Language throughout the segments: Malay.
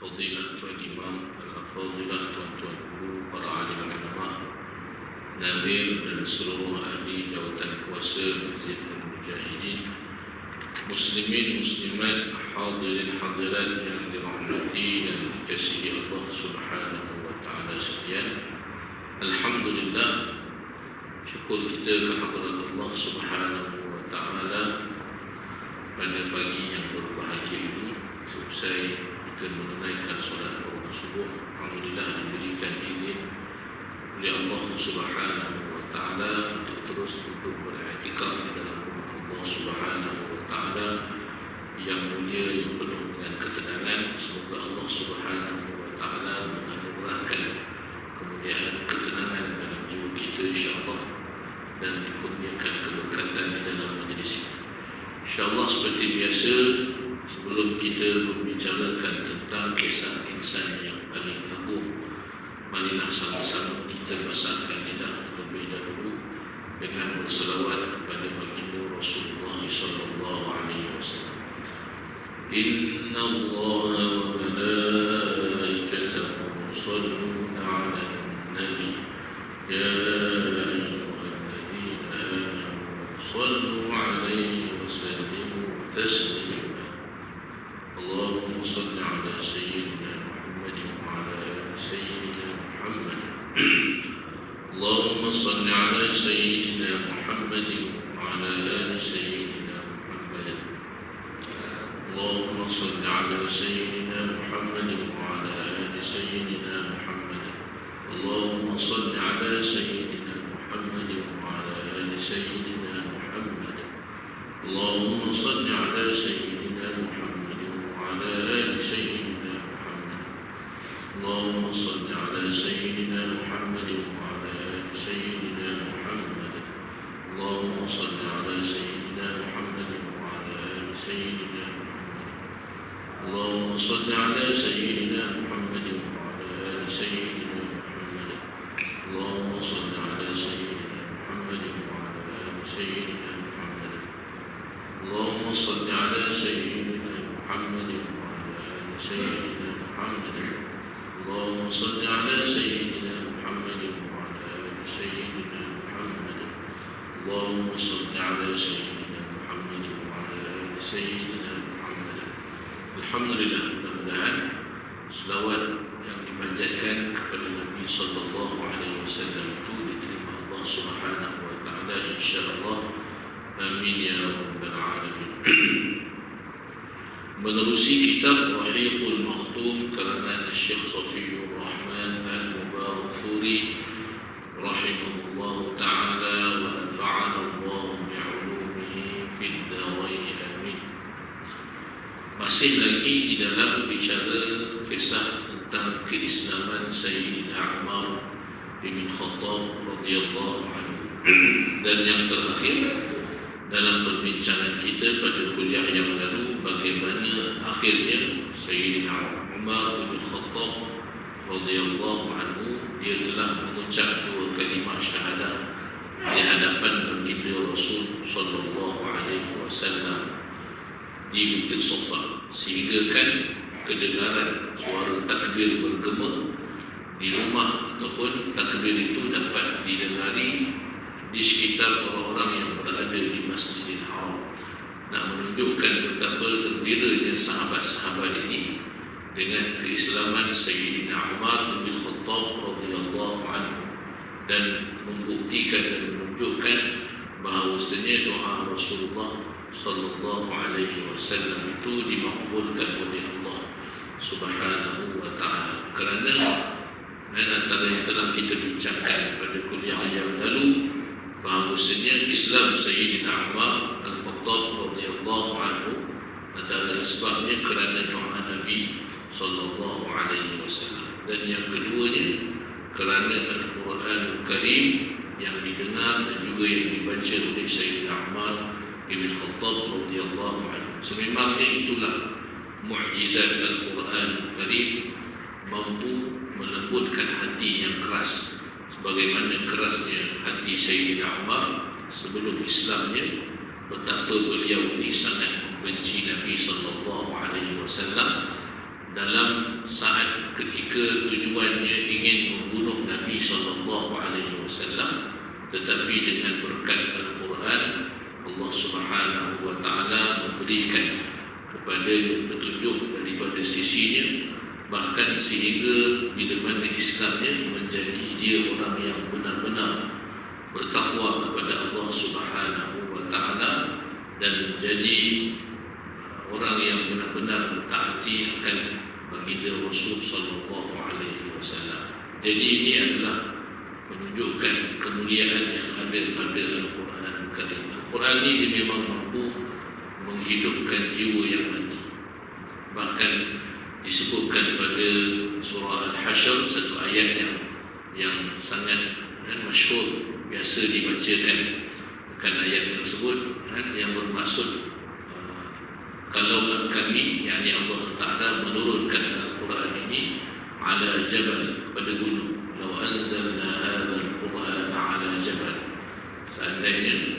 Fadilatul Imam Al-Fadilah, tuan-tuan guru, para alim ulama, nazir dan seluruh ahli jawatan kuasa Masjid Al-Mujahidin, muslimin muslimat, hadirin hadirat yang dirahmati dan dikasihi Allah Subhanahu wa taala sekalian. Alhamdulillah, syukur kita kehadirat Allah Subhanahu wa taala pada pagi yang berbahagia ini. Selesai kita menunaikan solat subuh, alhamdulillah diberikan izin oleh Allah Subhanahu wa taala untuk terus duduk beriktikaf di dalam rumah Allah Subhanahu wa taala yang mulia, yang penuh dengan ketenangan. Semoga Allah Subhanahu wa taala menganugerahkan kemuliaan ketenangan dalam jiwa kita insya-Allah dan dikurniakan keberkatan di dalam majlis ini. Insya-Allah seperti biasa, sebelum kita membicarakan tentang kisah insan yang paling agung, marilah sama-sama kita basahkan lidah terlebih dahulu dengan berselawat kepada baginda Rasulullah sallallahu alaihi wasallam. Inna Allaha wa malaikatahu yusalluna 'alan nabi ya ayyuhalladzina amanu sallu 'alaihi wa sallimu taslima. اللهم صل على سيدنا محمد وعلى آل سيدنا محمد. اللهم صل على سيدنا محمد وعلى آل سيدنا محمد. اللهم صل على سيدنا محمد وعلى آل سيدنا محمد. اللهم صل على سيدنا محمد وعلى آل سيدنا محمد. اللهم صل على سيدنا محمد وعلى آل سيدنا محمد. اللهم صل على سيدنا محمد وعلى آل سيدنا محمد. اللهم صل على سيدنا محمد وعلى آل سيدنا محمد. اللهم صل على سيدنا محمد وعلى آل سيدنا محمد. اللهم صل على سيدنا محمد وعلى آل سيدنا محمد. اللهم صل على سيدنا محمد وعلى آل سيدنا محمد. اللهم صل على سيدنا محمد وعلى آل سيدنا محمد. اللهم صل على سيدنا محمد وعلى آل سيدنا محمد. Alhamdulillah, mudah-mudahan selawat yang dimanjatkan kepada Nabi sallallahu alaihi wasallam itu diterima Allah Subhanahu wa taala insyaallah. Amin ya rabbal alamin. Menerusi kitab Rahiqul Makhtum karangan Syekh Safiyur Rahman Al-Mubarakfuri rahimahullah ta'ala wa nafa'ana Allah bi'ulumihi fid darain amin. Masih lagi di dalam bicara kisah tentang keislaman Sayyidina Umar bin Khattab radhiyallahu anhu. Dan yang terakhir dalam perbincangan kita pada kuliah yang lalu, bagaimana akhirnya Sayyidina Umar bin Khattab radhiyallahu anhu dia telah mengucap dua kalimah syahadah di hadapan baginda Rasul sallallahu alaihi wasallam di Bukit Safa, sehingga kan kedengaran suara takbir bergema di rumah ataupun takbir itu dapat didengari di sekitar orang-orang yang berada di Masjidil Haram. Nak menunjukkan betapa gembiranya sahabat-sahabat ini dengan keislaman Sayyidina Umar bin Khattab radhiyallahu anhu, dan membuktikan dan menunjukkan bahawasanya doa Rasulullah sallallahu alaihi wasallam itu dimakbulkan oleh Allah Subhanahu wa taala. Kerana antara yang telah kita bincangkan pada kuliah yang lalu, bahawasanya Islam Sayyidina Umar Al-Khattab radhiyallahu anhu adalah sebabnya kerana doa Nabi sallallahu alaihi wasallam, dan yang keduanya kerana Al-Quran Al-Karim yang didengar dan juga yang dibaca oleh Sayyidina Umar bin Khattab radhiyallahu anhu. Sememangnya itulah mukjizat Al-Quran Al-Karim, mampu melembutkan hati yang keras sebagaimana kerasnya hati Sayyidina Umar sebelum Islamnya, betapa beliau ini sangat membenci Nabi sallallahu alaihi wasallam dalam saat ketika tujuannya ingin membunuh Nabi SAW, tetapi dengan berkat Al-Quran Allah Subhanahu wa Ta'ala memberikan kepada petunjuk daripada sisinya, bahkan sehingga bila mana Islamnya menjadi dia orang yang benar-benar bertakwa kepada Allah Subhanahu wa Ta'ala dan menjadi orang yang benar-benar mentaati akan baginda Rasul sallallahu alaihi wasallam. Jadi ini adalah menunjukkan kemuliaan yang ada pada Al-Quran Al-Karim. Al-Quran ini dia memang mampu menghidupkan jiwa yang mati. Bahkan disebutkan pada surah Al-Hasyr satu ayat yang sangat masyhur, biasa dibacakan akan ayat tersebut yang bermaksud kalaulah kami, yakni Allah Ta'ala menurunkan Al-Quran ini ala jabal, pada gunung. Law anzalna hadzal Qur'an ala jabal, seandainya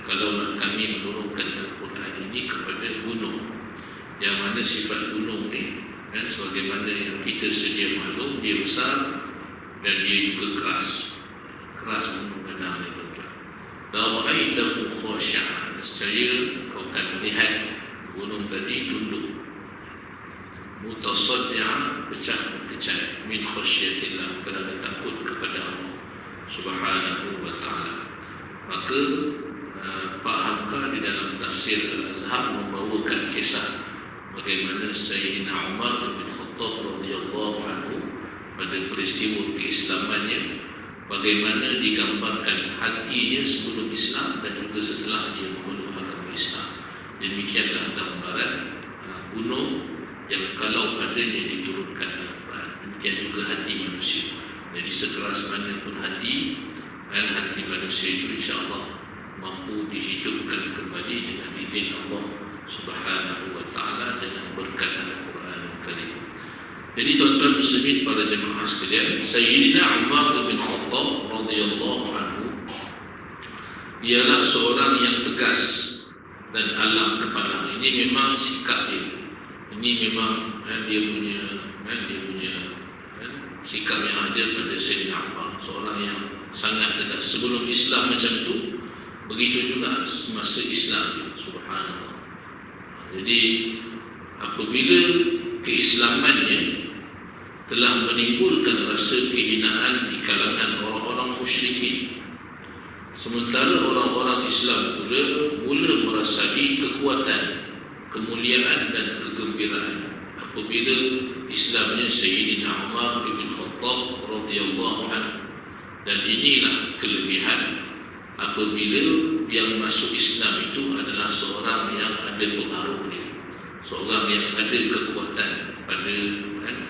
kalaulah kami menurunkan Al-Quran ini kepada gunung, yang mana sifat gunung ni sebagaimana yang kita sedia maklum, dia besar dan dia juga keras gunung benang ni tuan-tuan. La ra'aitahu khashi'an, nescaya kau akan melihat gunung tadi tunduk, mutasaddi'an, berkecah min khasyatillah, kerana takut kepada Allah Subhanahu wa Ta'ala. Maka Pak Hamka di dalam tafsir Al-Azhar membawakan kisah bagaimana Sayyidina Umar bin Khattab radhiyallahu anhu pada peristiwa keislamannya, bagaimana digambarkan hatinya sebelum Islam dan juga setelah dia memeluk agama Islam. Demikianlah gambaran gunung yang kalau padanya diturunkan Al-Quran. Demikian juga hati manusia. Jadi sekeras mana pun hati manusia itu insya-Allah mampu dihidupkan kembali dengan izin Allah Subhanahu wa Ta'ala dengan berkat Al-Quran Al-Karim. Jadi tuan-tuan muslimin, para jemaah sekalian, Sayyidina Umar bin Khattab radhiyallahu anhu ialah seorang yang tegas dan alam kepala. Ini memang sikap dia. Ini memang dia punya sikap yang ada pada Sayyidina Umar, seorang yang sangat tegas. Sebelum Islam macam tu, begitu juga semasa Islam. Subhanallah. Jadi apabila keislamannya telah menimbulkan rasa kehinaan di kalangan orang-orang musyrikin, sementara orang-orang Islam mula merasai kekuatan, kemuliaan dan kegembiraan apabila Islamnya Sayyidina Umar bin Khattab radhiyallahu anhu. Dan inilah kelebihan apabila yang masuk Islam itu adalah seorang yang ada pengaruh dia, seorang yang ada kekuatan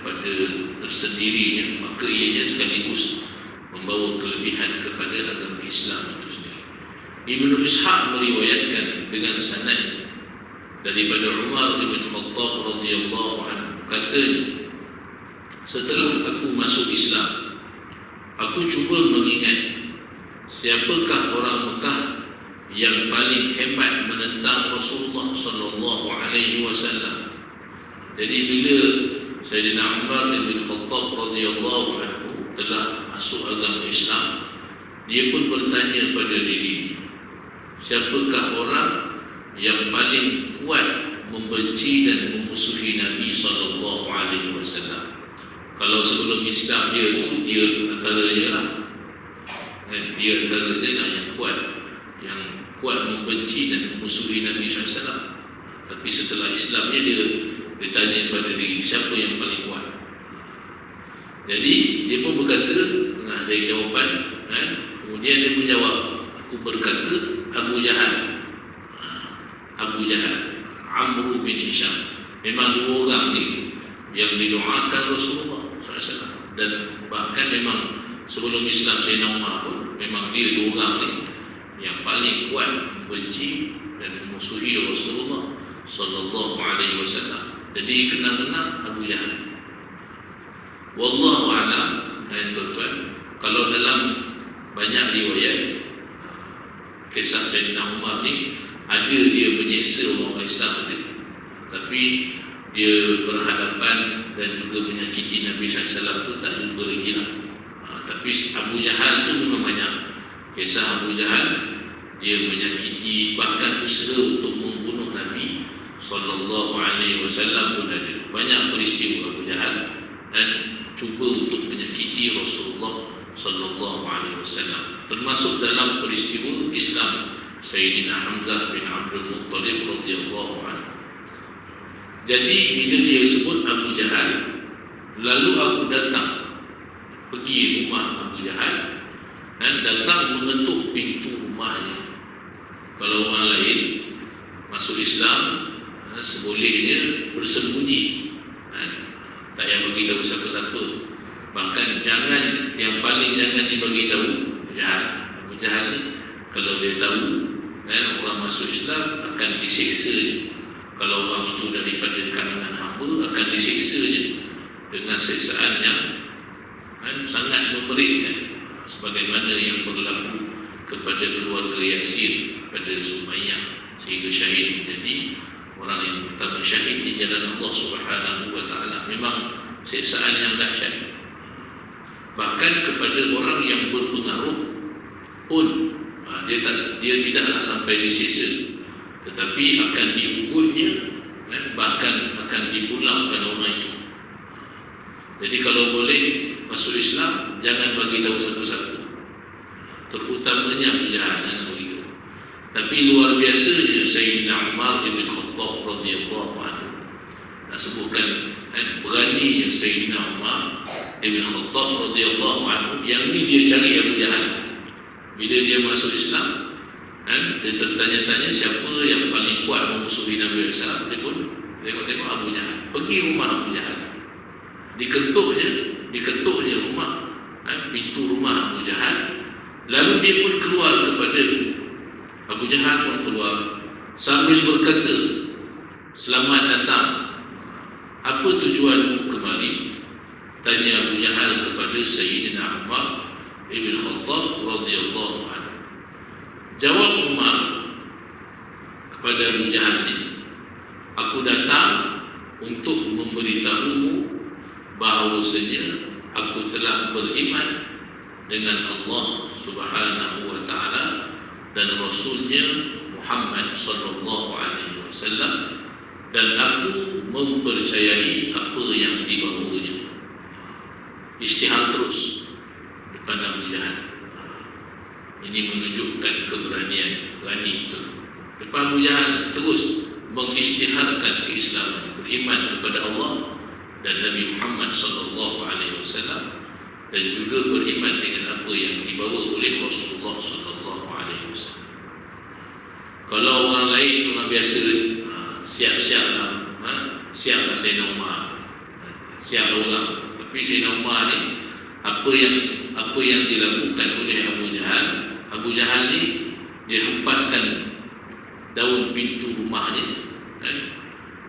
pada tersendirinya, maka ianya sekaligus membawa kelebihan kepada agama Islam itu sendiri. Ibnu Ishaq meriwayatkan dengan sanad daripada Umar bin Khattab radhiyallahu anhu, katanya, setelah aku masuk Islam, aku cuba mengingat siapakah orang Mekah yang paling hebat menentang Rasulullah sallallahu alaihi wasallam. Jadi bila Sayyidina Umar bin Khattab radhiyallahu anhu telah masuk agama Islam, dia pun bertanya pada diri, siapakah orang yang paling kuat membenci dan memusuhi Nabi sallallahu alaihi wasallam. Kalau sebelum Islam dia antaranya lah, dia antaranya lah yang kuat membenci dan memusuhi Nabi SAW. Tapi setelah Islamnya dia tanya pada diri, siapa yang paling kuat. Jadi dia pun berkata, tengah cari jawapan, kemudian dia menjawab, aku berkata Abu Jahal, Amr bin Hisham. Memang dua orang ni yang didoakan Rasulullah SAW. Dan bahkan memang sebelum Islam Sayyidina Umar pun, memang dia dua orang ni yang paling kuat benci dan memusuhi Rasulullah sallallahu alaihi wasallam. Jadi kenal-kenal Abu Jahal. Wallahu a'lam. Tuan-tuan, kalau dalam banyak riwayat kisah Sayyidina Umar ni, ada dia menyeksa orang Islam tadi, tapi dia berhadapan dan juga menyakiti Nabi SAW itu tak jumpa lagi lah. Tapi Abu Jahal itu memang banyak kisah. Abu Jahal dia menyakiti, bahkan usaha untuk membunuh Nabi SAW pun ada. Banyak peristiwa Abu Jahal dan cuba untuk menyakiti Rasulullah SAW, termasuk dalam peristiwa Islam Sayyidina Hamzah bin Abdul Muttalib radhiyallahu anhu. Jadi bila dia sebut Abu Jahal, lalu aku datang pergi rumah Abu Jahal dan datang mengetuk pintu rumahnya. Kalau orang lain masuk Islam, sebolehnya bersembunyi, tak payah bagi tahu siapa-siapa. Bahkan yang paling jangan dibagi tahu Abu Jahal ni. Kalau dia tahu orang masuk Islam akan disiksa. Kalau orang itu daripada kalangan hamba akan disiksa dengan siksaan yang sangat memerikkan, sebagaimana yang berlaku kepada keluarga Yasin pada Sumayyah, sehingga syahid menjadi orang yang pertama syahid di jalan Allah Subhanahu wa taala. Memang siksaan yang dahsyat. Bahkan kepada orang yang berpengaruh pun dia tidaklah sampai disiksa, tetapi akan dihukumnya, bahkan akan dipulangkan orang itu. Jadi kalau boleh masuk Islam, jangan bagi tahu siapa-siapa, terutamanya penjahat, jangan begitu. Tapi luar biasanya Sayyidina Umar bin Khattab radhiyallahu anhu, nak sebutkan berani yang Sayyidina Umar bin Khattab radhiyallahu anhu, yang ni dia cari Abu Jahal. Bila dia masuk Islam, dia tertanya-tanya siapa yang paling kuat memusuhi Nabi SAW. Dia pun tengok-tengok Abu Jahal, pergi rumah Abu Jahal, diketuknya rumah, pintu rumah Abu Jahal. Lalu dia pun keluar kepada Abu Jahal, pun keluar sambil berkata, selamat datang, apa tujuanmu kemari? Tanya Abu Jahal kepada Sayyidina Umar ibn Khattab radhiyallahu anhu. Jawab Umar kepada Abu Jahal ni, aku datang untuk memberitahumu bahawasanya aku telah beriman dengan Allah Subhanahu wa taala dan Rasulnya Muhammad sallallahu alaihi wasallam, dan aku mempercayai apa yang dibawanya. Istihad terus depan Abu Jahal. Ini menunjukkan keberanian, berani itu. Depan Abu Jahal terus mengisytiharkan keislaman, beriman kepada Allah dan Nabi Muhammad sallallahu alaihi wasallam, dan juga beriman dengan apa yang dibawa oleh Rasulullah sallallahu alaihi wasallam. Kalau orang lain orang biasa, siap-siaplah, siaplah Sayyidina Umar, siap orang. Tapi Sayyidina Umar ni, apa yang dilakukan oleh Abu Jahal ni, dia hempaskan daun pintu rumahnya,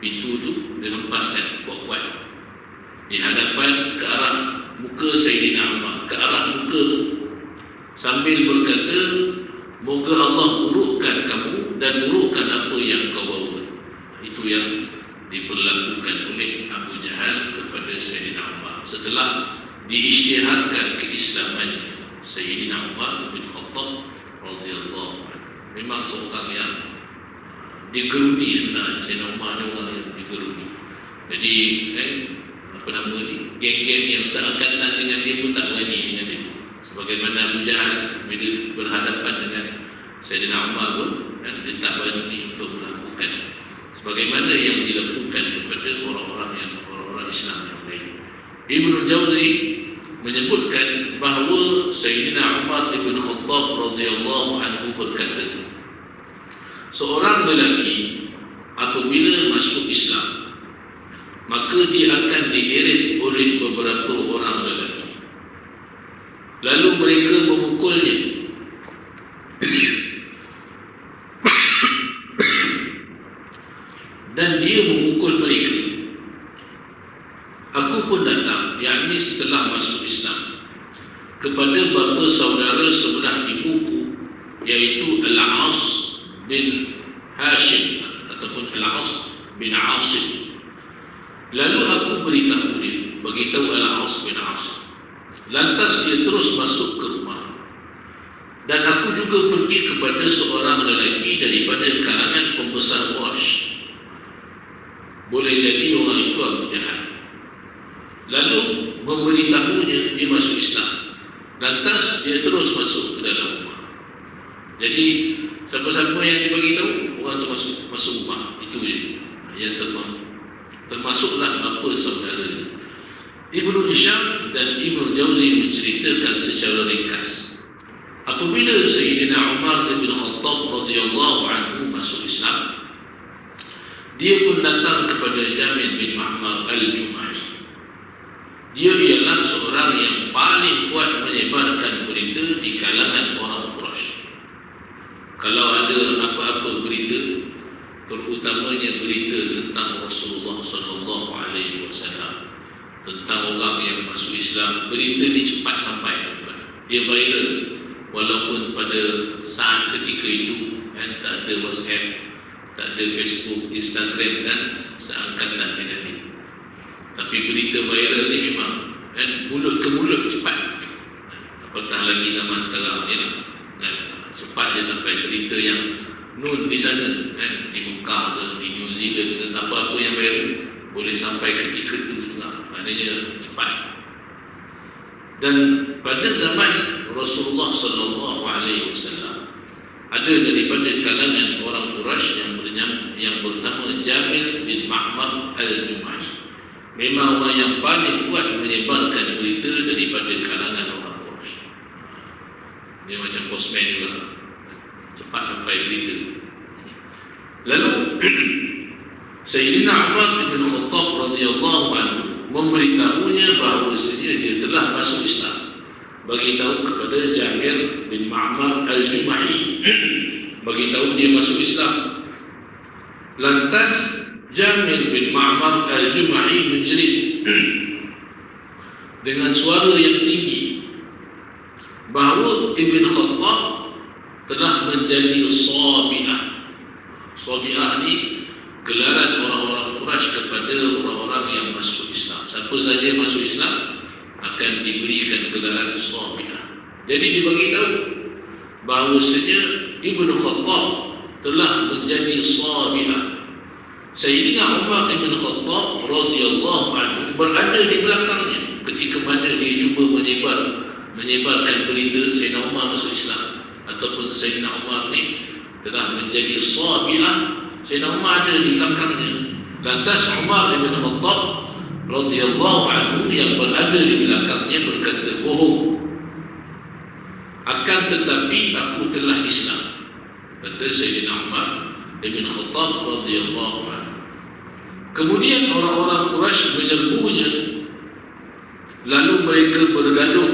pintu tu dia hempaskan kuat-kuat di hadapan ke arah muka Sayyidina Umar, ke arah muka tu, sambil berkata, moga Allah urukkan kamu dan urukkan apa yang kau bawa. Itu yang diperlakukan oleh Abu Jahal kepada Sayyidina Umar setelah diisytiharkan keislamannya Sayyidina Umar bin Khattab radhiyallahu anhu. Memang seorang yang digeruni sebenarnya. Sayyidina Umar ni orang yang digeruni. Jadi geng-geng yang seangkatan dengan dia pun tak berani dengan dia. Sebagaimana Abu Jahal bila berhadapan dengan Sayyidina Umar pun, dia tak berani untuk melakukan sebagaimana yang dilakukan kepada orang-orang Islam yang lain. Ibnu Jauzi menyebutkan bahawa Sayyidina Umar bin Khattab radhiyallahu anhu berkata, seorang lelaki apabila masuk Islam, maka dia akan diheret oleh beberapa orang lelaki, lalu mereka memukulnya dan dia memukul mereka. Aku pun datang, yakni setelah masuk Islam, kepada bapa saudara sebelah ibuku, iaitu Al-As bin Hashim ataupun Al-As bin Asim. Lalu aku beritahu beritahu Al-As bin As. Lantas dia terus masuk ke rumah. Dan aku juga pergi kepada seorang lelaki daripada kalangan pembesar Quraisy. Boleh jadi orang itu Abu Jahal. Lalu memberitahunya dia masuk Islam. Lantas dia terus masuk ke dalam rumah. Jadi siapa-siapa yang diberitahu, orang itu masuk rumah. Itu je yang termasuklah apa saudara. Ibnu Hisham dan Ibnu Jauzi menceritakan secara ringkas, apabila Sayyidina Umar bin Khattab radhiyallahu anhu masuk Islam, dia pun datang kepada Jamil bin Ma'mar al-Jumahi. Dia ialah seorang yang paling kuat menyebarkan berita di kalangan orang Quraisy. Kalau ada apa-apa berita, terutamanya berita tentang Rasulullah sallallahu alaihi wasallam, tentang orang yang masuk Islam, berita ini cepat sampai. Dia viral, walaupun pada saat ketika itu tak ada WhatsApp, tak ada Facebook, Instagram dan seangkatan dengan ini. Tapi berita viral ni memang mulut ke mulut cepat. Apatah lagi zaman sekarang ni lah. Cepat dia sampai berita yang nun di sana, di Mekah ke, di New Zealand ke, apa-apa yang viral boleh sampai ketika itu juga. Maknanya cepat. Dan pada zaman Rasulullah sallallahu alaihi wasallam, ada daripada kalangan orang Quraisy yang bernama Jamil bin Ma'mar al-Jumahi. Memang orang yang paling kuat menyebarkan berita daripada kalangan orang Quraisy. Dia macam postman juga, cepat sampai berita. Lalu Sayyidina Umar bin Khattab radhiyallahu anhu memberitahunya bahawasanya dia telah masuk Islam. Beritahu kepada Jamil bin Ma'mar al-Jumahi, beritahu dia masuk Islam. Lantas Jamil bin Ma'mar al-Jumahi menjerit dengan suara yang tinggi bahawa Ibn Khattab telah menjadi Sabi'ah. Sabi'ah ni gelaran orang-orang Quraisy kepada orang-orang yang masuk Islam. Siapa saja masuk Islam akan diberikan gelaran Sabi'ah. Jadi diberitahu bahawasanya Ibn Khattab telah menjadi Sabi'ah. Sayyidina Umar bin Khattab radhiyallahu anhu berada di belakangnya ketika mana dia cuba menyebarkan berita Sayyidina Umar masuk Islam, ataupun Sayyidina Umar ni telah menjadi Sabi'ah. Sayyidina Umar ada di belakangnya. Lantas Umar bin Khattab radhiyallahu anhu yang berada di belakangnya berkata, bohong, akan tetapi aku telah Islam, kata Sayyidina Umar bin Khattab radhiyallahu anhu. Kemudian orang-orang Quraisy menyerbunya, lalu mereka bergaduh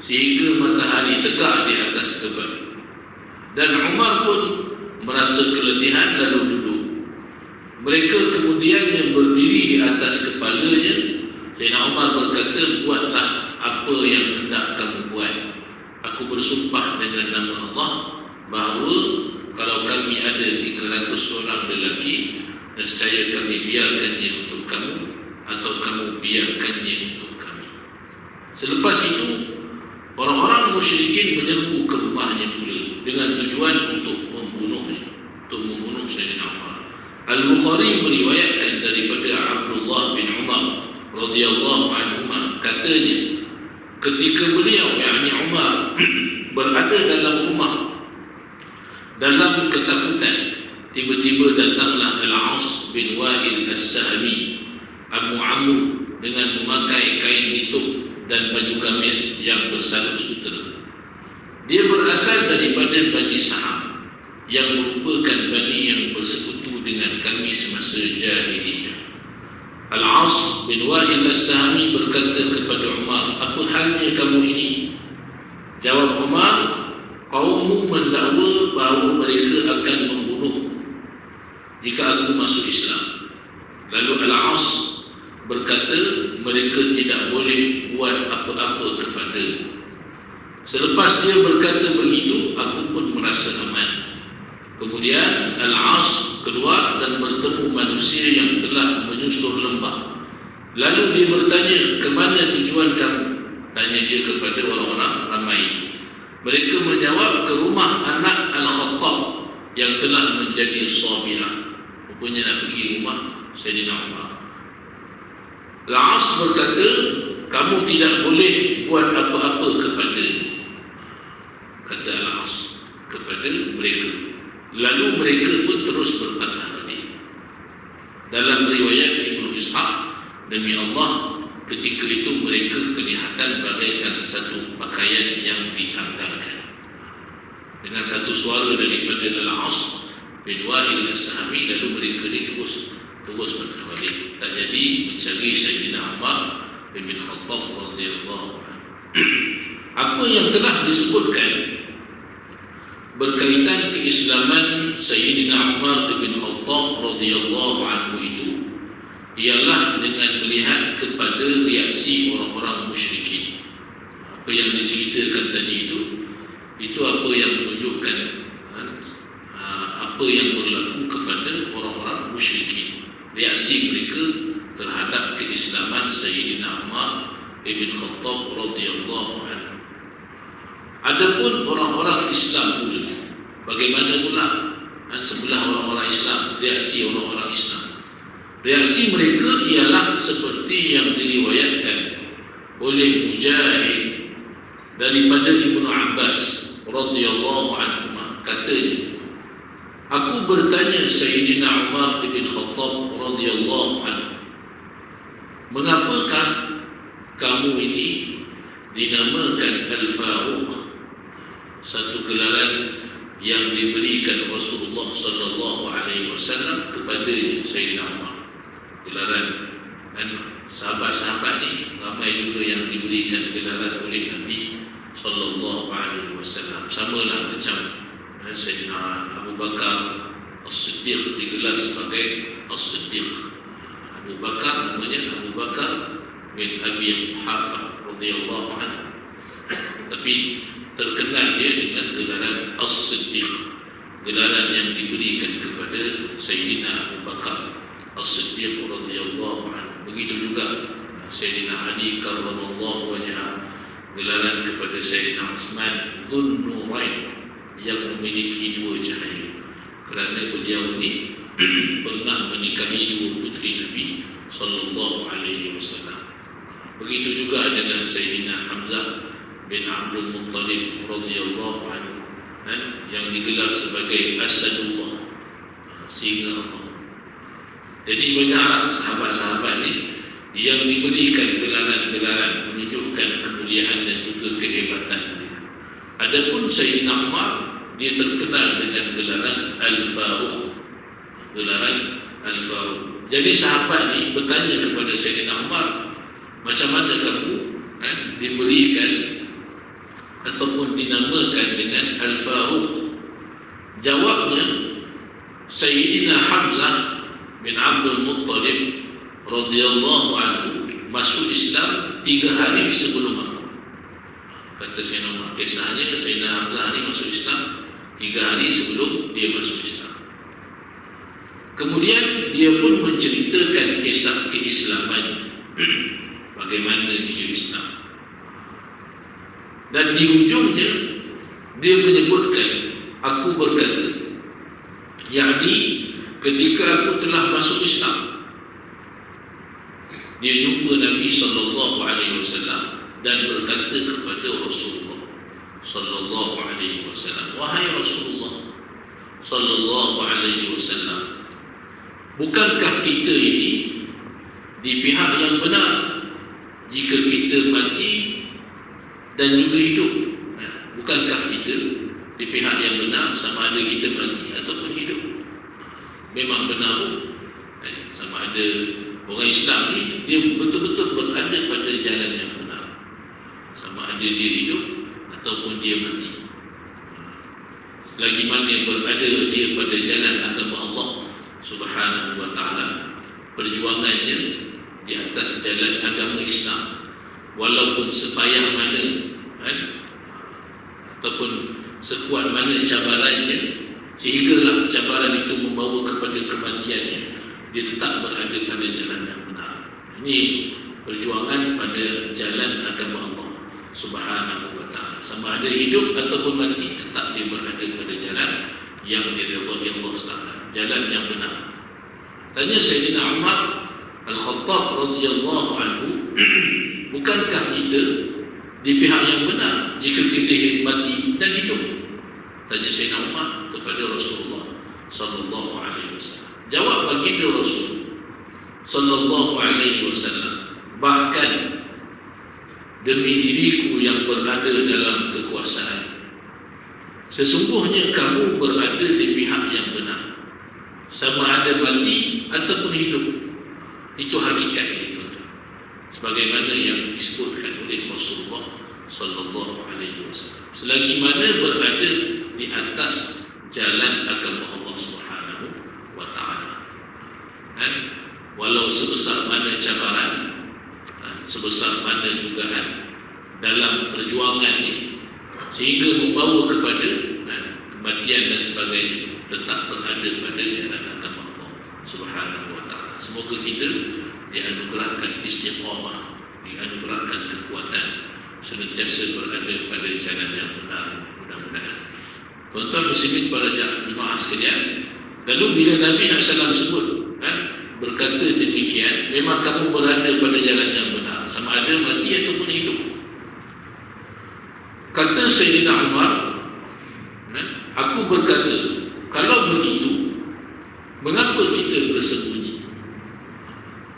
sehingga matahari tegak di atas kepala. Dan Umar pun merasa keletihan lalu duduk. Mereka kemudian yang berdiri di atas kepalanya. Sayyidina Umar berkata, buatlah apa yang hendak kamu buat. Aku bersumpah dengan nama Allah bahawa kalau kami ada 300 orang lelaki, nescaya kami biarkannya untuk kamu, atau kamu biarkannya untuk kami. Selepas itu, orang-orang musyrikin menyerbu ke rumahnya pula dengan tujuan untuk membunuhnya, untuk membunuh Sayyidina Umar. Al-Bukhari meriwayatkan daripada Abdullah bin Umar radhiyallahu anhu, katanya ketika beliau, yakni Umar, berada dalam rumah dalam ketakutan, tiba-tiba datanglah Al-As bin Wa'il As-Sahmi Abu Amr dengan memakai kain nitub dan baju gamis yang bersalur sutera. Dia berasal daripada Bani Sa'am, yang merupakan bani yang bersekutu dengan kami semasa jahiliyah. Al-As bin Wa'il As-Sahmi berkata kepada Umar, apa halnya kamu ini? Jawab Umar, kaummu mendakwa bahawa mereka akan membunuh jika aku masuk Islam. Lalu Al-As berkata, mereka tidak boleh buat apa-apa kepadamu. Selepas dia berkata begitu, aku pun merasa aman. Kemudian Al-As keluar dan bertemu manusia yang telah menyusur lembah. Lalu dia bertanya, ke mana tujuan kamu? Tanya dia kepada orang-orang ramai. Mereka menjawab, ke rumah anak Al-Khattab yang telah menjadi sabiah. Rupanya nak pergi rumah Sayyidina Umar. Al-As berkata, kamu tidak boleh buat apa-apa kepadanya, kata Al-As kepada mereka. Lalu mereka pun terus berpatah balik. Dalam riwayat Ibnu Ishaq, demi Allah, ketika itu mereka kelihatan bagaikan satu pakaian yang ditanggalkan. Dengan satu suara daripada Al-As bin Wa'il As-Sahmi, lalu mereka terus patah balik. Tak jadi mencari Sayyidina Umar bin Khattab radhiyallahu anhu. Apa yang telah disebutkan berkaitan keislaman Sayyidina Umar bin Khattab radhiyallahu anhu itu ialah dengan melihat kepada reaksi orang-orang musyrikin. Apa yang diceritakan tadi itu apa yang menunjukkan apa yang berlaku kepada orang-orang musyrikin, reaksi mereka terhadap keislaman Sayyidina Umar bin Khattab radhiyallahu anhu. Adapun orang-orang Islam pula, bagaimana pula sebelah orang-orang Islam, reaksi orang-orang Islam? Reaksi mereka ialah seperti yang diriwayatkan oleh Mujahid daripada Ibnu Abbas radhiyallahu anhu, katanya, aku bertanya Sayyidina Umar bin Khattab radhiyallahu anhu, mengapakah kamu ini dinamakan Al-Faruq, satu gelaran yang diberikan Rasulullah sallallahu alaihi wasallam kepada Sayyidina Umar. Gelaran, dan sahabat-sahabat ni ramai juga yang diberikan gelaran oleh Nabi sallallahu alaihi wasallam. Samalah macam Sayyidina Abu Bakar As-Siddiq digelar sebagai As-Siddiq. Abu Bakar namanya Abu Bakar bin Abi Quhafah radhiyallahu anhu, tapi terkenal dia dengan gelaran As-Siddiq, gelaran yang diberikan kepada Sayyidina Abu Bakar As-Siddiq radhiyallahu anhu. Begitu juga Sayyidina Ali karramallahu wajhah, gelaran kepada Sayyidina Utsman Dzun Nurain, yang memiliki dua cahaya, kerana beliau ini pernah menikahi dua puteri Nabi sallallahu alaihi wasallam. Begitu juga dengan Sayyidina Hamzah bin Abdul Muttalib radhiyallahu anhu, yang digelar sebagai Asadullah, singa Allah. Jadi banyaklah sahabat-sahabat ni yang diberikan gelaran-gelaran menunjukkan kemuliaan dan juga kehebatan mereka. Adapun Sayyidina Umar, dia terkenal dengan gelaran Al-Faruq, gelaran Al-Faruq. Jadi sahabat ni bertanya kepada Sayyidina Umar, macam mana kamu diberikan ataupun dinamakan dengan Al-Faruq? Jawabnya, Sayyidina Hamzah bin Abdul Muttalib radhiyallahu anhu masuk Islam 3 hari sebelum aku. Kata Sayyidina Umar, kisahnya Sayyidina Hamzah ni masuk Islam 3 hari sebelum dia masuk Islam. Kemudian dia pun menceritakan kisah keislaman, bagaimana dia Islam. Dan di ujungnya dia menyebutkan, aku berkata, yakni ketika aku telah masuk Islam, dia jumpa Nabi sallallahu alaihi wasallam dan berkata kepada Rasulullah sallallahu alaihi wasallam, wahai Rasulullah sallallahu alaihi wasallam, bukankah kita ini di pihak yang benar jika kita mati dan juga hidup? Bukankah kita di pihak yang benar sama ada kita mati ataupun hidup? Memang benar, sama ada orang Islam ni dia betul-betul berada pada jalan yang benar, sama ada dia hidup ataupun dia mati. Selagi mana berada dia pada jalan agama Allah Subhanahu wa ta'ala, perjuangannya di atas jalan agama Islam, walaupun sepayah mana ataupun sekuat mana cabarannya, sehinggalah cabaran itu membawa kepada kematiannya, dia tetap berada pada jalan yang benar. Ini perjuangan pada jalan agama Allah Subhanahu wa ta'ala. Sama ada hidup ataupun mati, tetap dia berada pada jalan yang diridhai Allah Taala, jalan yang benar. Tanya Sayyidina Umar Al-Khattab radhiyallahu anhu, bukankah kita di pihak yang benar jika kita mati dan hidup? Tanya Sayyidina Umar kepada Rasulullah sallallahu alaihi wasallam. Jawab baginda Rasul sallallahu alaihi wasallam, bahkan demi diriku yang berada dalam kekuasaan, sesungguhnya kamu berada di pihak yang benar, sama ada mati ataupun hidup. Itu hakikat itu, sebagaimana yang disebutkan oleh Rasulullah sallallahu alaihi wasallam. Selagi mana berada di atas jalan agama Allah Subhanahu wa taala, walau sebesar mana cabaran, sebesar mana dugaan dalam perjuangan ini sehingga membawa kepada kematian dan sebagainya, tetap berada pada jalan agama Allah Subhanahu wa taala. Semoga kita dianugerahkan istiqamah, dianugerahkan kekuatan, senantiasa berada pada jalan yang benar, mudah-mudahan. Tuan-tuan muslimin para jemaah sekalian, lalu bila Nabi SAW sebut berkata demikian, memang kamu berada pada jalan yang benar, sama ada mati ataupun hidup. Kata Sayyidina Umar, aku berkata, kalau begitu, mengapa kita bersembunyi?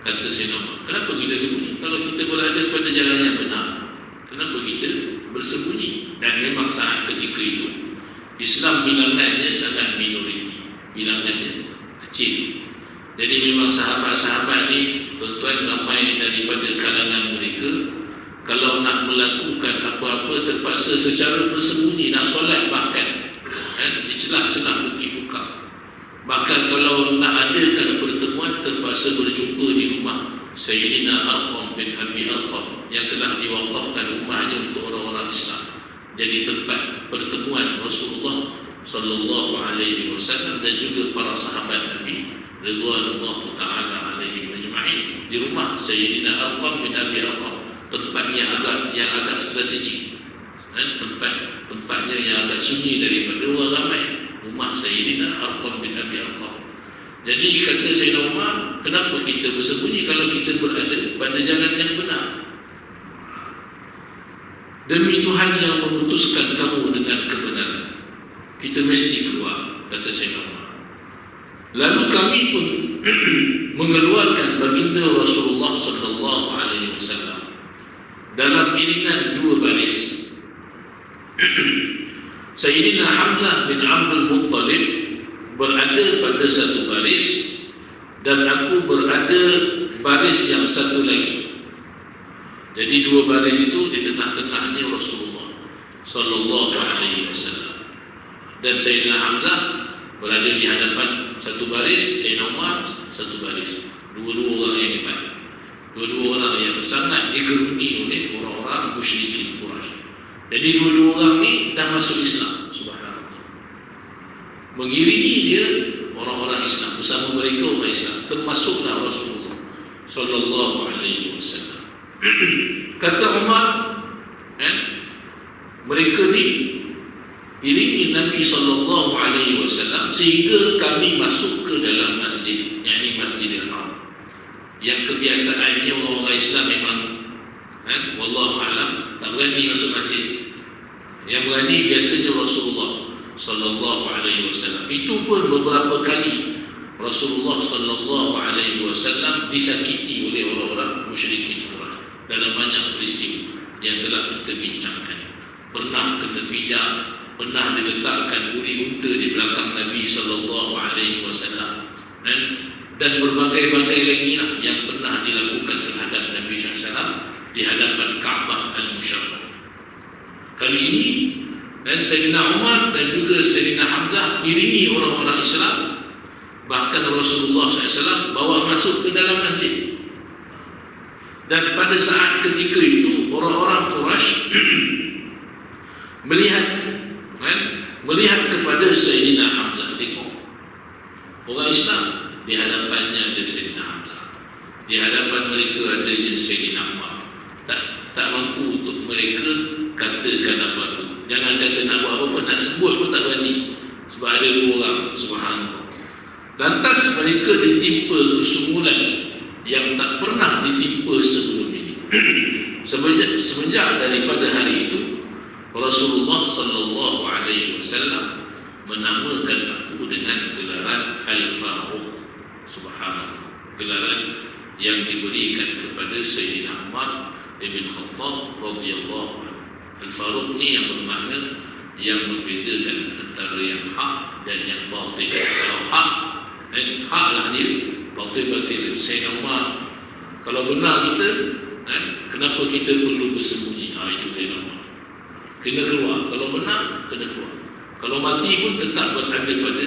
Kata Sayyidina Umar, kenapa kita sembunyi? Kalau kita berada pada jalan yang benar, kenapa kita bersembunyi? Dan memang saat ketika itu Islam bilangannya sangat minoriti, bilangannya kecil. Jadi memang sahabat-sahabat ni, tuan-tuan, ramai daripada kalangan mereka, kalau nak melakukan apa-apa terpaksa secara bersembunyi, nak solat bahkan di celah-celah bukit buka. Bahkan kalau nak adakan pertemuan, terpaksa berjumpa di rumah Sayyidina Arqam bin Abi Arqam yang telah diwakafkan rumahnya untuk orang-orang Islam, jadi tempat pertemuan Rasulullah sallallahu alaihi wasallam dan juga para sahabat Nabi ridwanullah taala alaihim ajma'in. Di rumah Sayyidina Arqam bin Abi Arqam, tempatnya yang agak strategik, tempatnya yang agak sunyi daripada orang ramai, rumah Sayyidina Arqam bin Abi Arqam. Jadi kata Sayyidina Umar, kenapa kita bersembunyi kalau kita berada pada jalan yang benar? Demi Tuhan yang memutuskan kamu dengan kebenaran, kita mesti keluar, kata Sayyidina Umar. Lalu kami pun mengeluarkan baginda Rasulullah sallallahu alaihi wasallam dalam iringan dua baris. Sayyidina Hamzah bin Abdul Muttalib berada pada satu baris dan aku berada baris yang satu lagi. Jadi dua baris itu di tengah-tengahnya Rasulullah sallallahu alaihi wasallam. Dan Sayyidina Hamzah berada di hadapan satu baris, Sayyidina Umar satu baris. Dua-dua orang yang hebat, dua-dua orang yang sangat digeruni oleh orang-orang musyrikin Quraisy. Jadi dua-dua orang ni dah masuk Islam, subhanallah. Mengiringi dia orang-orang Islam, bersama mereka orang Islam, termasuklah Rasulullah sallallahu alaihi wasallam. Kata Umar, mereka ni iringi Nabi sallallahu alaihi wasallam sehingga kami masuk ke dalam masjid, yakni Masjidil Haram. Yang kebiasaannya orang-orang Islam memang wallahu alam tak berani masuk masjid. Yang berani biasanya Rasulullah sallallahu alaihi wasallam. Itu pun beberapa kali Rasulullah sallallahu alaihi wasallam disakiti oleh orang-orang musyrikin Quraisy dalam banyak peristiwa yang telah kita bincangkan. Pernah kena pijak, pernah diletakkan uri unta di belakang Nabi sallallahu alaihi wasallam, dan berbagai-bagai lagi lah yang pernah dilakukan terhadap Nabi SAW di hadapan Ka'bah Al-Musharraf. Kali ini Sayyidina Umar dan juga Sayyidina Hamzah iringi orang-orang Islam, bahkan Rasulullah SAW bawa masuk ke dalam masjid. Dan pada saat ketika itu orang-orang Quraisy melihat kepada Sayyidina Hamzah. Tengok, orang Islam di hadapannya ada Sayyidina Hamzah, di hadapan mereka Sayyidina Umar. Tak mampu untuk mereka katakan apa-apa. Jangan kata nak buat apa-apa, nak sebut pun tak berani. Sebab ada dua orang, subhanallah. Lantas mereka ditimpa kesumulan yang tak pernah ditimpa sebelum ini. Semenjak daripada hari itu, Rasulullah sallallahu alaihi wasallam menamakan aku dengan gelaran Al-Faruq. Subhanallah. Gelaran yang diberikan kepada Sayyidina Umar ibn Khattab radhiyallahu anhu. Al-Faruq ni yang bermakna yang membezakan antara yang hak dan yang batil. Kalau hak, haklah dia, batil-batil Sayyidina Umar. Kalau benar kita, kenapa kita perlu bersembunyi? Itu Sayyidina Umar. Kena keluar. Kalau benar, kena keluar. Kalau mati pun tetap berada pada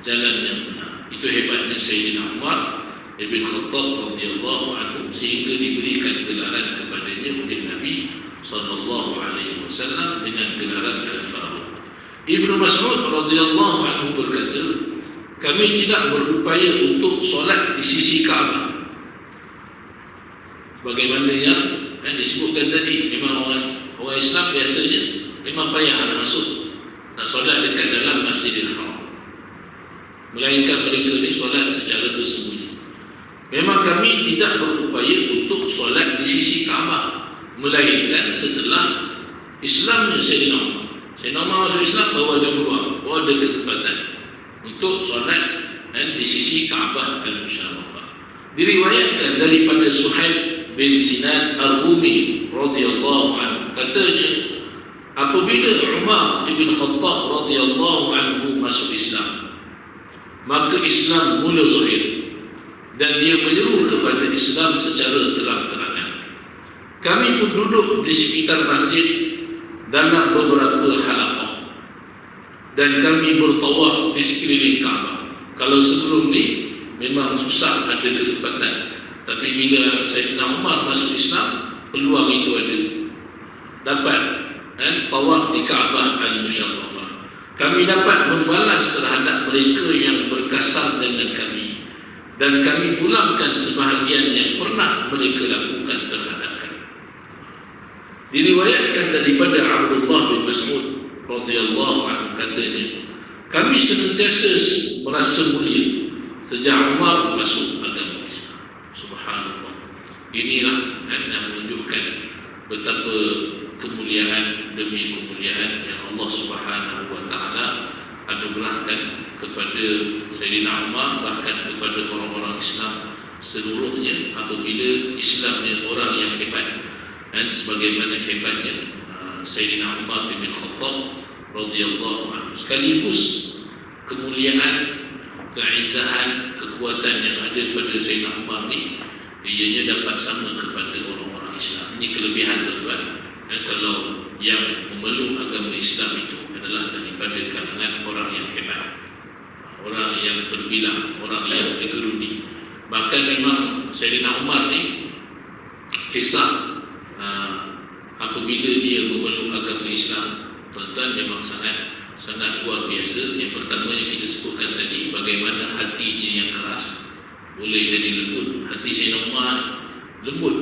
jalan yang benar. Itu hebatnya Sayyidina Umar ibn Khattab radhiyallahu anhu, sehingga diberikan gelaran kepadanya oleh Nabi sallallahu alaihi wasallam dengan gelaran Al-Faruq. Ibnu Mas'ud radhiyallahu anhu berkata, kami tidak berupaya untuk solat di sisi Kaabah. Bagaimana yang disebutkan tadi, memang orang Islam biasanya memang payah nak masuk, nak solat dekat dalam Masjidil Haram. Melainkan mereka ni solat secara bersembunyi. Memang kami tidak berupaya untuk solat di sisi Kaabah, melainkan setelah Islamnya Sayyidina Umar. Sayyidina Umar masuk Islam, baru ada peluang, baru ada kesempatan untuk solat di sisi Kaabah Al-Musharrafah. Diriwayatkan daripada Suhaib bin Sinan Ar-Rumi radhiyallahu anhu, katanya apabila Umar ibn Khattab radhiyallahu anhu masuk Islam, maka Islam mula zahir dan dia menyeru kepada Islam secara terang-terangan. Kami pun duduk di sekitar masjid dalam beberapa halaqah dan kami bertawaf di sekeliling Kaabah. Kalau sebelum ni memang susah ada kesempatan, tapi bila Sayyidina Umar masuk Islam, peluang itu ada. Dapat tawaf di Kaabah Al-Musharrafah. Kami dapat membalas terhadap mereka yang berkasam dengan kami, dan kami pulangkan sebahagian yang pernah mereka lakukan terhadap kami. Diriwayatkan daripada Abdullah bin Mas'ud radhiyallahu anhu, katanya, kami senantiasa merasa mulia sejak Umar masuk agama Islam. Subhanallah. Inilah yang menunjukkan betapa kemuliaan demi kemuliaan yang Allah Subhanahu wa taala anugerahkan kepada Sayyidina Umar, bahkan kepada orang-orang Islam seluruhnya apabila Islamnya orang yang hebat. Dan sebagaimana hebatnya Sayyidina Umar bin Khattab radhiyallahu anhu, sekaligus kemuliaan, keizzahan, kekuatan yang ada pada Sayyidina Umar ni, ianya dapat sama kepada orang-orang Islam. Ini kelebihan tuan-tuan. Kalau yang memeluk agama Islam itu adalah daripada kalangan orang yang hebat, orang yang terbilang, orang yang digeruni. Bahkan memang Sayyidina Umar ni, kisah apabila dia memeluk agama Islam, tuan-tuan, memang sangat luar biasa. Yang pertama yang kita sebutkan tadi, bagaimana hatinya yang keras boleh jadi lembut. Hati Sayyidina Umar lembut,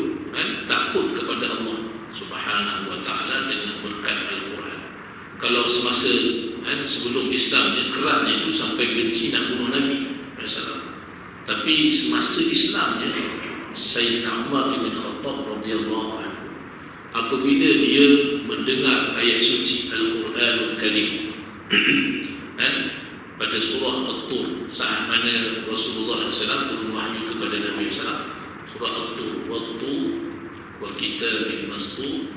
takut kepada Allah Subhanahu wa taala dengan berkat Al-Quran. Kalau semasa sebelum Islamnya, kerasnya itu sampai benci nak bunuh Nabi SAW. Tapi semasa Islamnya, Sayyidina Umar bin Khattab radhiyallahu anhu, apabila dia mendengar ayat suci Al-Quranul Karim pada surah At-Tur, saat mana Rasulullah SAW turun wahyu kepada Nabi SAW, surah At-Tur, Wat-Tur wa kitabin mastur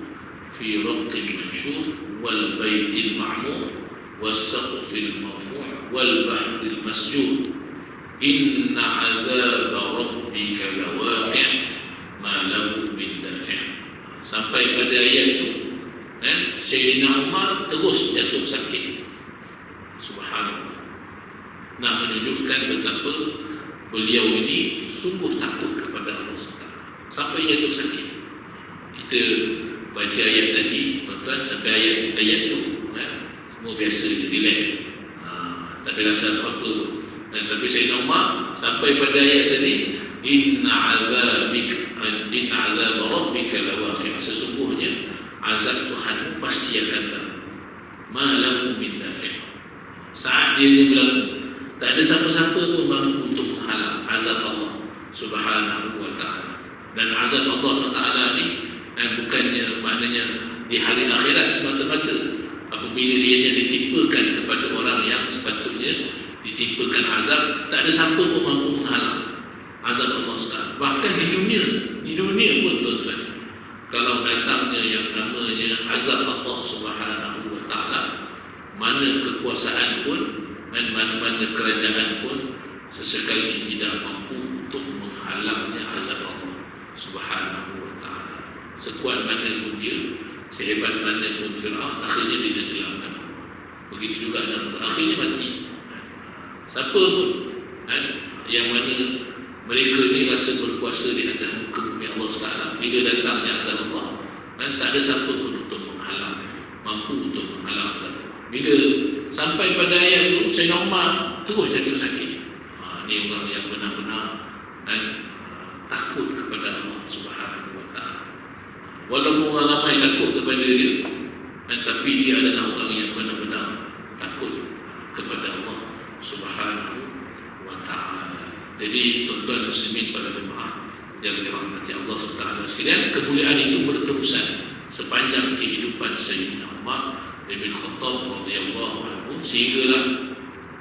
fi raqqin manshur wal baitil ma'mur was saqfil marfu' wal bahril masjur inna 'adzaba rabbika lawaqi' ma lahu min dafi'. Sampai pada ayat itu, Sayyidina Umar terus jatuh sakit. Subhanallah. Nak menunjukkan betapa beliau ini sungguh takut kepada Allah SWT sampai jatuh sakit. Kita baca ayat tadi, tuan-tuan, sampai ayat itu semua biasa, relax, tak ada rasa apa-apa. Tapi Sayyidina Umar sampai pada ayat tadi, inna azab rabbika lawaqi'. Sesungguhnya azab Tuhanmu pasti akan datang. Ma lahu min dafi'. Saat dia berlaku, tak ada siapa-siapa pun mampu untuk menghalang azab Allah Subhanahu wa ta'ala. Dan azab Allah SWT ni bukannya maknanya di hari akhirat semata-mata. Apabila dia ditimpakan kepada orang yang sepatutnya ditimpakan azab, tak ada siapa pun mampu menghalang azab Allah SWT. Bahkan di dunia pun tuan-tuan, kalau datangnya yang namanya azab Allah Subhanahu wa ta'ala, mana kekuasaan pun dan mana-mana kerajaan pun sesekali tidak mampu untuk menghalangnya azab Allah Subhanahu wa ta'ala. Sekuat mana pun dia, sehebat mana pun Fir'aun, akhirnya dia tenggelamkan. Begitu juga Namrud, akhirnya mati. Siapa pun yang mana mereka ni rasa berkuasa di atas muka bumi Allah SWT, bila datangnya azab Allah, dan tak ada siapa pun untuk menghalang, mampu untuk menghalang azab Allah. Bila sampai pada ayat tu, Sayyidina Umar terus jatuh sakit. Ni orang yang benar-benar takut kepada Allah Subhanahu wa ta'ala. Walaupun orang ramai takut kepada dia, tapi dia adalah orang yang benar-benar takut kepada Allah Subhanahu wa ta'ala. Jadi tuan-tuan muslimin pada jemaah yang dirahmati Allah SWT sekalian, kemuliaan itu berterusan sepanjang kehidupan Sayyidina Umar bin Khattab radhiyallahu anhu, sehinggalah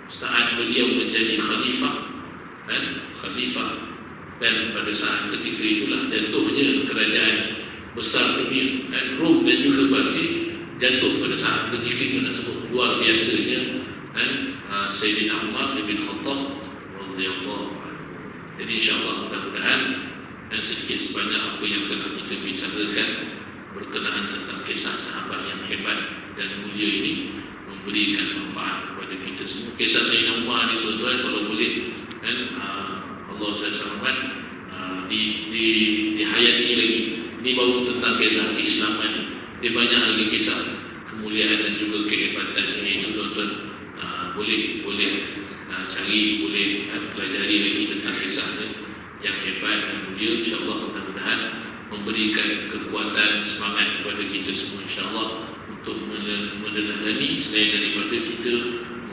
saat beliau menjadi khalifah dan pada saat ketika itulah jatuhnya kerajaan besar dunia dan Rom dan juga Parsi jatuh pada saat ketika itu. Nak sebut luar biasanya Sayyidina Umar bin Khattab radhiyallahu anhu. Jadi insyaAllah mudah-mudahan dan sedikit sebanyak apa yang telah kita bicarakan berkenaan tentang kisah sahabat yang hebat dan mulia ini memberikan manfaat kepada kita semua. Kisah Sayyidina Umar ni tuan-tuan, kalau boleh Allah SWT dihayati lagi. Ini baru tentang kisah keislaman. Dia banyak lagi kisah kemuliaan dan juga kehebatan ini. Itu tuan-tuan boleh cari, boleh pelajari lagi tentang kisahnya yang hebat dan mulia. InsyaAllah mudah-mudahan memberikan kekuatan, semangat kepada kita semua insyaAllah untuk meneladani selain daripada kita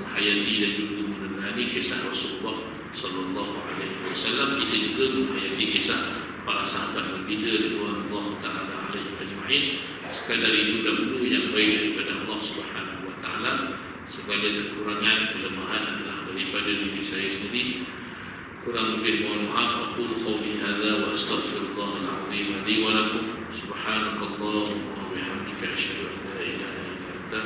menghayati dan juga meneladani kisah Rasulullah sallallahu alaihi wasallam, kita juga menghayati kisah para sahabat baginda radhiyallahu taala alaihi ajma'in. Sekadar itu dahulu yang baik daripada Allah Subhanahu wa taala. Segala kekurangan, kelemahan adalah daripada diri saya sendiri. Kurang lebih mohon maaf. Aku qauli hadza wa astaghfirullahal azim li wa lakum. Subhanakallahumma wa bihamdika asyhadu an la ilaha illa anta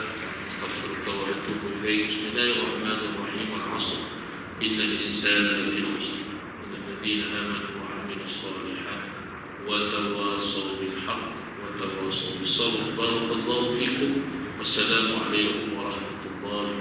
astaghfiruka wa atubu ilaik. Bismillahirrahmanirrahim. Al-'asr. Innal insana lafi khusr. Illal ladzina amanu wa 'amilus shalihat wa tawassaw bil haqq wa tawassaw bis sabr. Barakallahu fikum. Wassalamu alaikum warahmatullahi